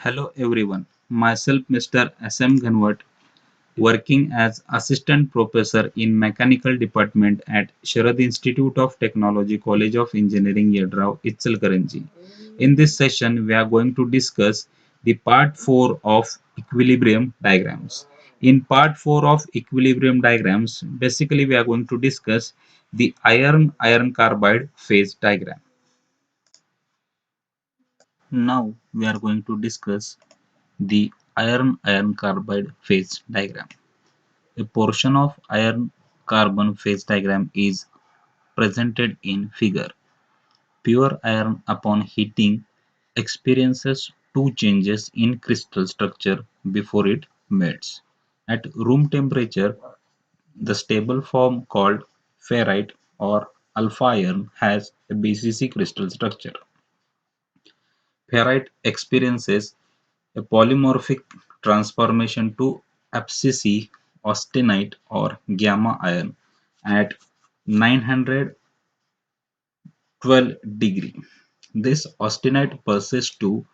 Hello everyone, myself Mr. S.M. Ghanwat, working as Assistant Professor in Mechanical Department at Sharad Institute of Technology College of Engineering Yadrao, Ichalkaranji. In this session, we are going to discuss the part 4 of equilibrium diagrams. In part 4 of equilibrium diagrams, basically we are going to discuss the iron carbide phase diagram. Now we are going to discuss the iron carbide phase diagram. A portion of iron carbon phase diagram is presented in figure. Pure iron upon heating experiences two changes in crystal structure before it melts. At room temperature, the stable form called ferrite or alpha iron has a BCC crystal structure. Ferrite experiences a polymorphic transformation to abscisic austenite or gamma iron at 912 degree. This austenite persists to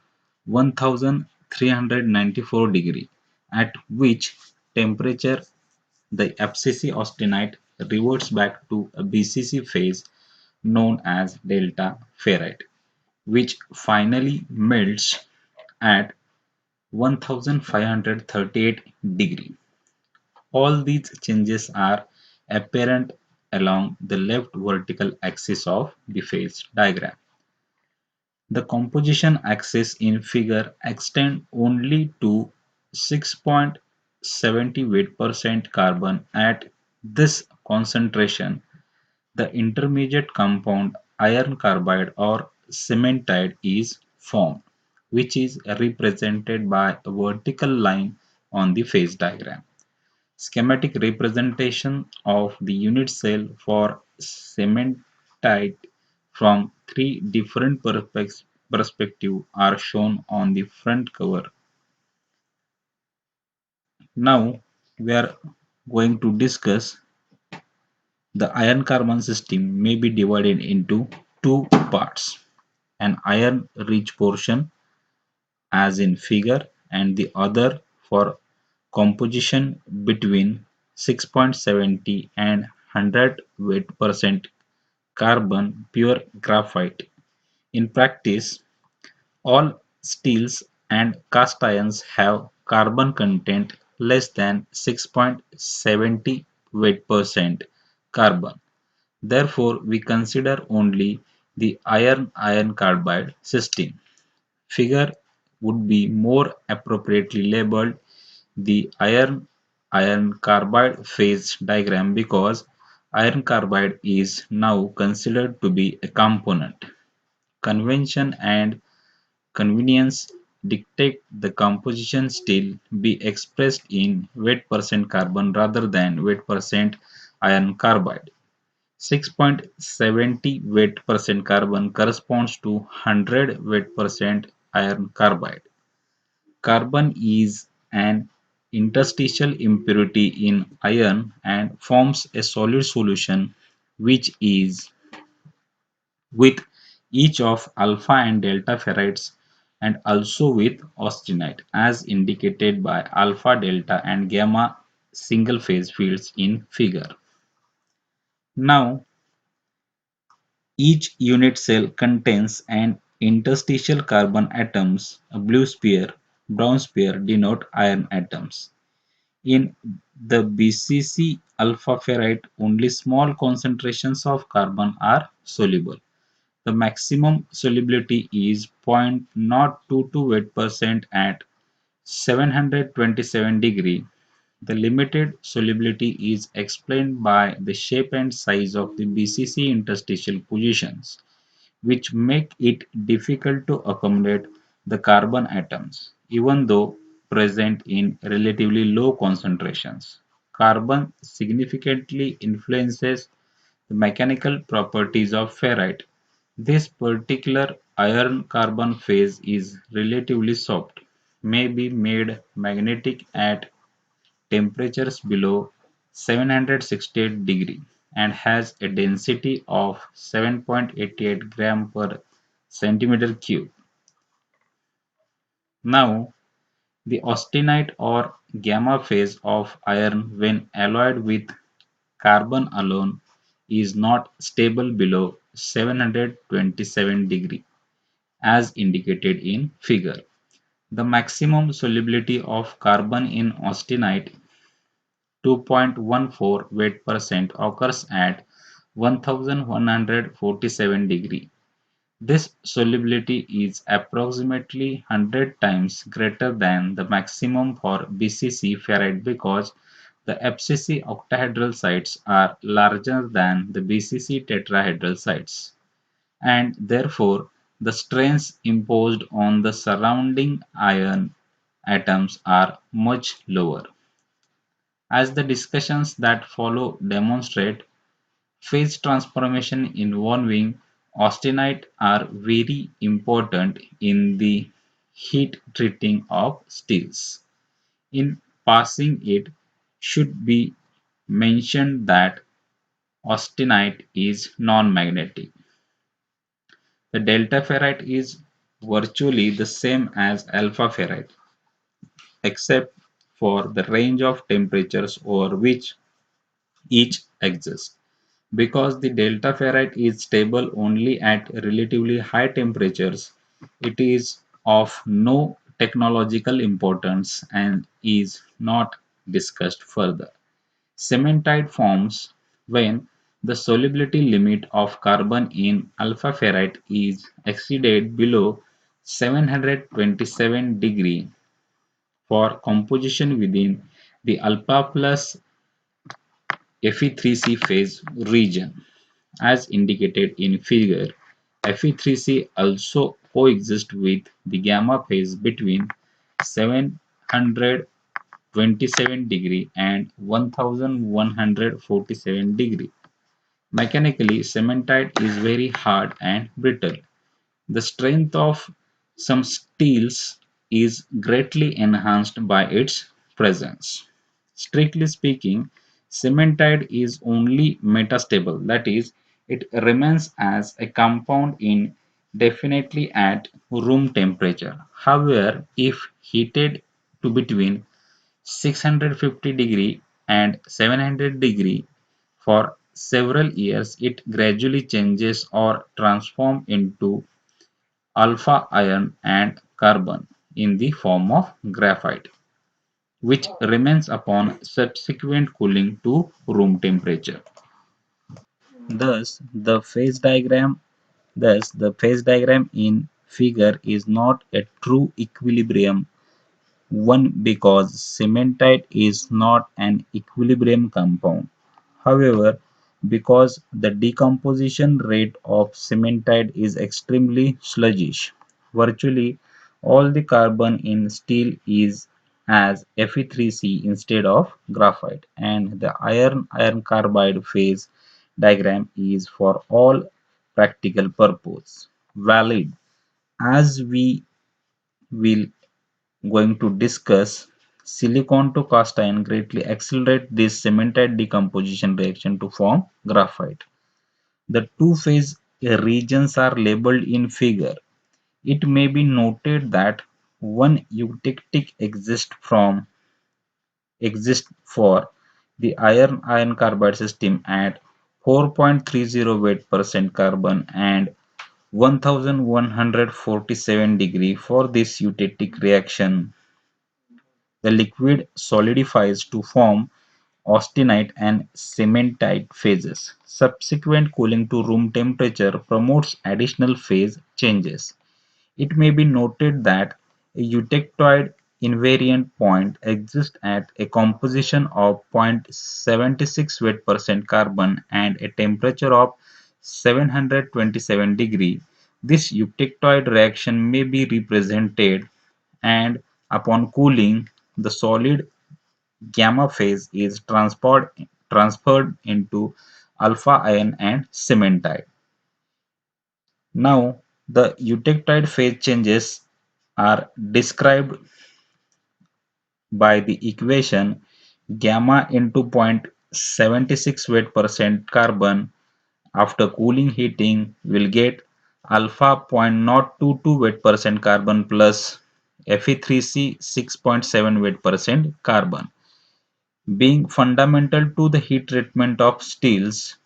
1394 degree, at which temperature the abscisic austenite reverts back to a BCC phase known as delta ferrite, which finally melts at 1538 degree. All these changes are apparent along the left vertical axis of the phase diagram. The composition axis in figure extends only to 6.78% carbon. At this concentration, the intermediate compound iron carbide or cementide is formed, which is represented by a vertical line on the phase diagram. Schematic representation of the unit cell for cementite from three different perspectives are shown on the front cover. Now we are going to discuss the iron carbon system may be divided into two parts, an iron rich portion as in figure and the other for composition between 6.70 and 100 weight% carbon pure graphite. In practice, all steels and cast irons have carbon content less than 6.70 weight% carbon. Therefore, we consider only the iron carbide system. Figure would be more appropriately labeled the iron carbide phase diagram because iron carbide is now considered to be a component. Convention and convenience dictate the composition still be expressed in weight% carbon rather than weight% iron carbide. 6.70 weight% carbon corresponds to 100 weight% iron carbide. Carbon is an interstitial impurity in iron and forms a solid solution which is with each of alpha and delta ferrites and also with austenite as indicated by alpha, delta and gamma single phase fields in figure. Now each unit cell contains an interstitial carbon atoms. A blue sphere, brown sphere denote iron atoms. In the BCC alpha ferrite, only small concentrations of carbon are soluble. The maximum solubility is 0.022 weight% at 727 degree. The limited solubility is explained by the shape and size of the BCC interstitial positions, which make it difficult to accommodate the carbon atoms, even though present in relatively low concentrations. Carbon significantly influences the mechanical properties of ferrite. This particular iron-carbon phase is relatively soft, may be made magnetic at temperatures below 768 degree and has a density of 7.88 gram per centimeter cube. Now, the austenite or gamma phase of iron when alloyed with carbon alone is not stable below 727 degree as indicated in figure. The maximum solubility of carbon in austenite 2.14 weight% occurs at 1147 degree. This solubility is approximately 100 times greater than the maximum for BCC ferrite because the FCC octahedral sites are larger than the BCC tetrahedral sites, and therefore the strains imposed on the surrounding iron atoms are much lower. As the discussions that follow demonstrate, phase transformation involving austenite are very important in the heat treating of steels. In passing, it should be mentioned that austenite is non-magnetic. The delta ferrite is virtually the same as alpha ferrite, except for the range of temperatures over which each exists. Because the delta ferrite is stable only at relatively high temperatures, it is of no technological importance and is not discussed further. Cementite forms when the solubility limit of carbon in alpha ferrite is exceeded below 727 degree for composition within the alpha plus Fe3C phase region. As indicated in figure, Fe3C also coexists with the gamma phase between 727 degree and 1147 degree. Mechanically, cementite is very hard and brittle. The strength of some steels is greatly enhanced by its presence. Strictly speaking, cementite is only metastable, that is, it remains as a compound indefinitely at room temperature. However, if heated to between 650 degree and 700 degree for several years, it gradually changes or transforms into alpha iron and carbon in the form of graphite, which remains upon subsequent cooling to room temperature. Thus, the phase diagram in figure is not a true equilibrium one because cementite is not an equilibrium compound. However, because the decomposition rate of cementite is extremely sluggish, virtually all the carbon in steel is as Fe3C instead of graphite, and the iron carbide phase diagram is for all practical purpose valid. As we will going to discuss, silicon to cast iron greatly accelerate this cementite decomposition reaction to form graphite. The two-phase regions are labeled in figure. It may be noted that one eutectic exists for the iron carbide system at 4.30 weight% carbon and 1147 degree. For this eutectic reaction, the liquid solidifies to form austenite and cementite phases. Subsequent cooling to room temperature promotes additional phase changes. It may be noted that a eutectoid invariant point exists at a composition of 0.76 weight% carbon and a temperature of 727 degree. This eutectoid reaction may be represented, and upon cooling, the solid gamma phase is transferred into alpha iron and cementite. Now, the eutectoid phase changes are described by the equation gamma into 0.76 weight% carbon after cooling heating will get alpha 0.022 weight% carbon plus Fe3C 6.7 weight% carbon. Being fundamental to the heat treatment of steels,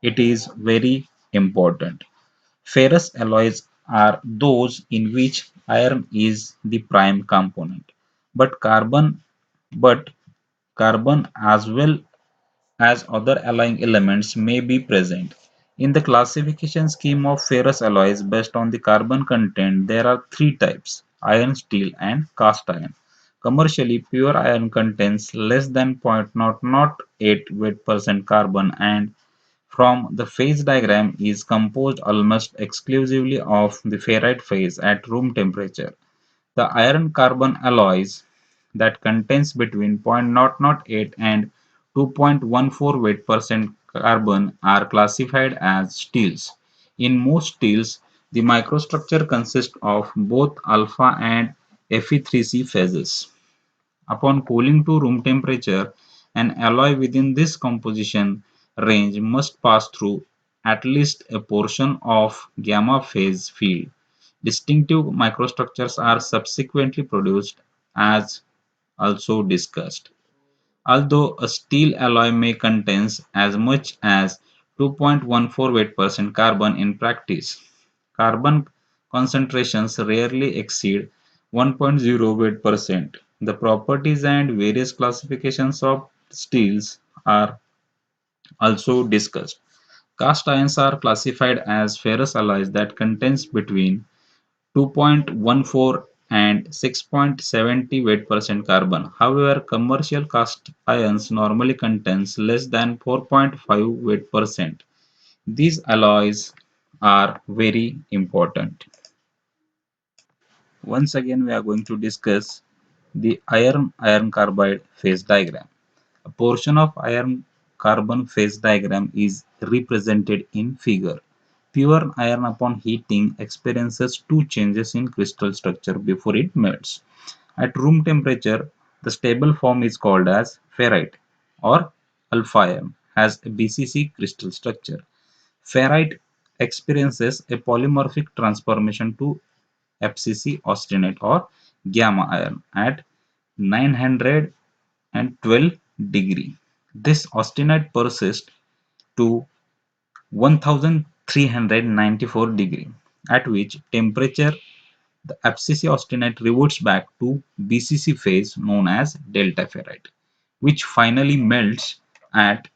it is very important. Ferrous alloys are those in which iron is the prime component, but but carbon as well as other alloying elements may be present. In the classification scheme of ferrous alloys based on the carbon content, there are three types: iron, steel, and cast iron. Commercially, pure iron contains less than 0.008 weight% carbon and from the phase diagram is composed almost exclusively of the ferrite phase at room temperature. The iron-carbon alloys that contains between 0.008 and 2.14 weight% carbon are classified as steels. In most steels, the microstructure consists of both alpha and Fe3C phases. Upon cooling to room temperature, an alloy within this composition range must pass through at least a portion of gamma phase field. Distinctive microstructures are subsequently produced as also discussed. Although a steel alloy may contain as much as 2.14 weight% carbon in practice, carbon concentrations rarely exceed 1.0 weight%. The properties and various classifications of steels are also discussed. Cast irons are classified as ferrous alloys that contains between 2.14 and 6.70 weight% carbon. However, commercial cast irons normally contains less than 4.5 weight%. These alloys are very important. Once again, we are going to discuss the iron carbide phase diagram. A portion of iron carbon phase diagram is represented in figure. Pure iron upon heating experiences two changes in crystal structure before it melts. At room temperature, the stable form is called as ferrite or alpha iron, has a BCC crystal structure. Ferrite experiences a polymorphic transformation to FCC austenite or gamma iron at 912 degree. This austenite persists to 1394 degree, at which temperature the FCC austenite reverts back to BCC phase known as delta ferrite, which finally melts at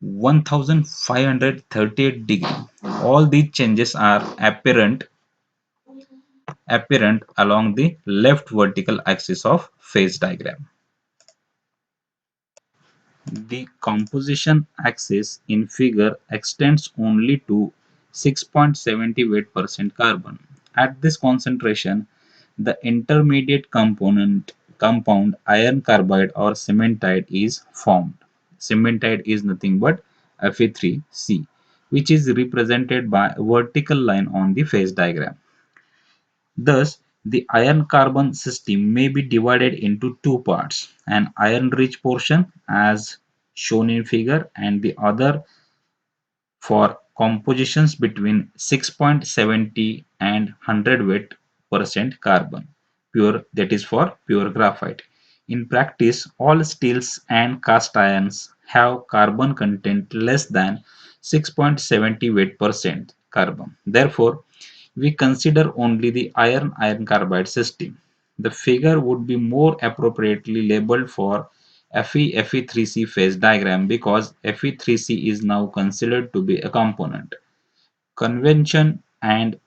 1538 degree. All these changes are apparent along the left vertical axis of phase diagram. The composition axis in figure extends only to 6.70 weight% carbon. At this concentration, the intermediate compound iron carbide or cementite is formed. Cementite is nothing but Fe3C, which is represented by a vertical line on the phase diagram. Thus, the iron-carbon system may be divided into two parts: an iron-rich portion, as shown in figure, and the other for compositions between 6.70 and 100 weight% carbon, pure, that is for pure graphite. In practice, all steels and cast irons have carbon content less than 6.70 weight% carbon. Therefore, we consider only the iron carbide system. The figure would be more appropriately labeled for Fe3C phase diagram because Fe3C is now considered to be a component. Convention and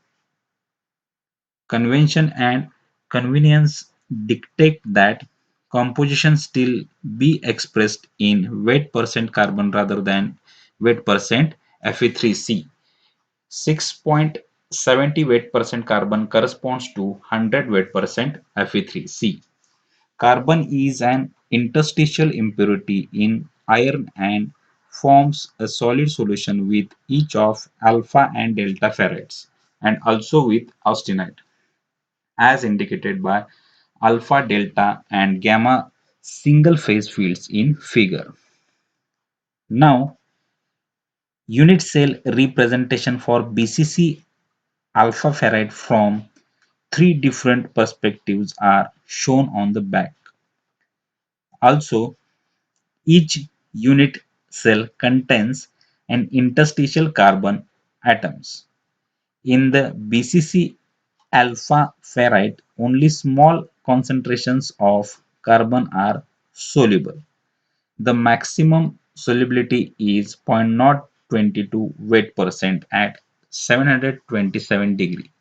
convention and convenience dictate that composition still be expressed in weight% carbon rather than weight% Fe3C. 6.70 weight% carbon corresponds to 100 weight% Fe3C. Carbon is an interstitial impurity in iron and forms a solid solution with each of alpha and delta ferrites and also with austenite, as indicated by alpha, delta, and gamma single phase fields in figure. Now, unit cell representation for BCC alpha ferrite from Three different perspectives are shown on the back. Also, each unit cell contains an interstitial carbon atoms. In the BCC alpha ferrite, only small concentrations of carbon are soluble. The maximum solubility is 0.022 weight% at 727 degree.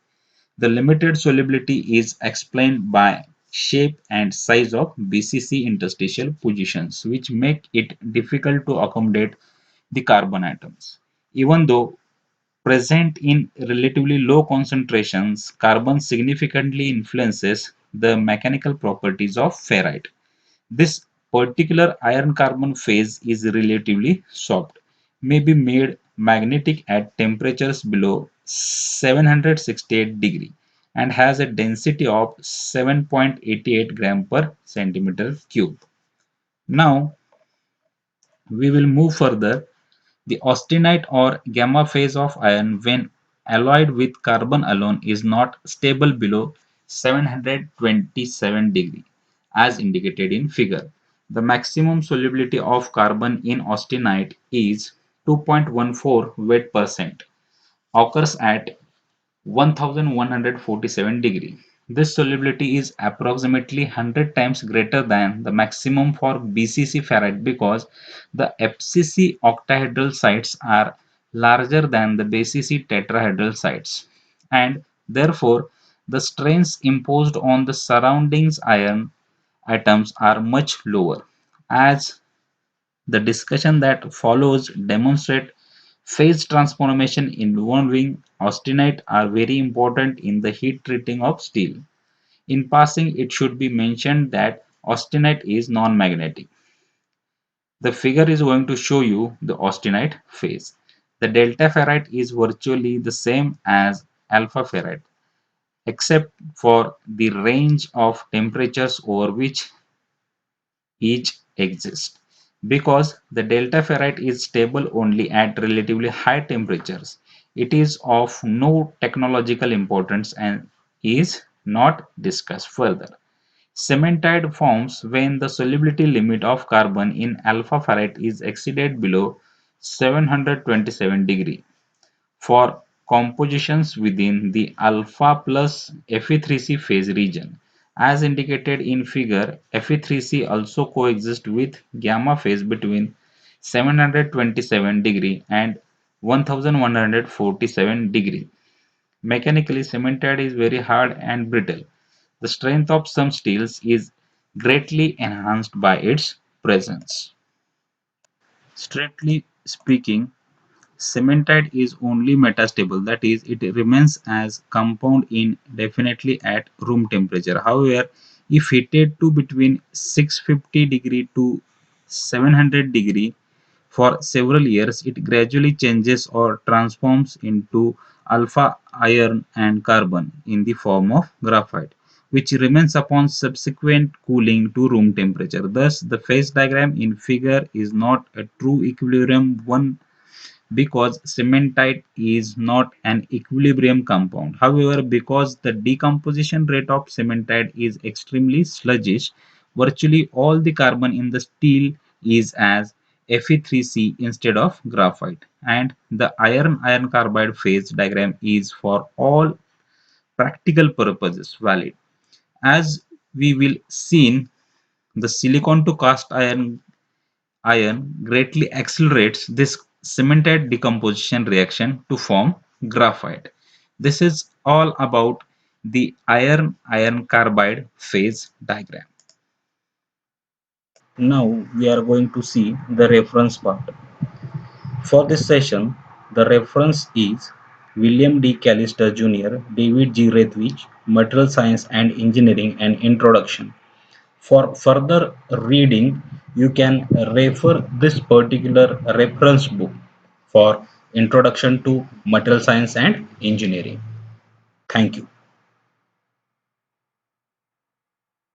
The limited solubility is explained by shape and size of BCC interstitial positions, which make it difficult to accommodate the carbon atoms. Even though present in relatively low concentrations, carbon significantly influences the mechanical properties of ferrite. This particular iron-carbon phase is relatively soft, may be made magnetic at temperatures below 768 degree, and has a density of 7.88 gram per centimeter cube. Now we will move further. The austenite or gamma phase of iron when alloyed with carbon alone is not stable below 727 degree as indicated in figure. The maximum solubility of carbon in austenite is 2.14 weight%, occurs at 1147 degree. This solubility is approximately 100 times greater than the maximum for BCC ferrite because the FCC octahedral sites are larger than the BCC tetrahedral sites, and therefore the strains imposed on the surrounding iron atoms are much lower. As the discussion that follows demonstrate, phase transformation involving austenite are very important in the heat treating of steel. In passing, it should be mentioned that austenite is non-magnetic. The figure is going to show you the austenite phase. The delta ferrite is virtually the same as alpha ferrite, except for the range of temperatures over which each exists. Because the delta ferrite is stable only at relatively high temperatures, it is of no technological importance and is not discussed further. Cementite forms when the solubility limit of carbon in alpha ferrite is exceeded below 727 degree. For compositions within the alpha plus Fe3C phase region. As indicated in figure, Fe3C also coexists with gamma phase between 727 degree and 1147 degree. Mechanically, cementite is very hard and brittle. The strength of some steels is greatly enhanced by its presence. Strictly speaking, cementite is only metastable, that is, it remains as compound indefinitely at room temperature. However, if heated to between 650 degree to 700 degree for several years, it gradually changes or transforms into alpha iron and carbon in the form of graphite, which remains upon subsequent cooling to room temperature. Thus, the phase diagram in figure is not a true equilibrium one because cementite is not an equilibrium compound. However, because the decomposition rate of cementite is extremely sluggish, virtually all the carbon in the steel is as Fe3C instead of graphite, and the iron-iron carbide phase diagram is for all practical purposes valid. As we will see, the silicon to cast iron greatly accelerates this cementite decomposition reaction to form graphite. This is all about the iron-iron carbide phase diagram. Now we are going to see the reference part. For this session, the reference is William D. Callister Jr., David G. Rethwich, Material Science and Engineering, an Introduction. For further reading, you can refer this particular reference book for Introduction to Material Science and Engineering. Thank you.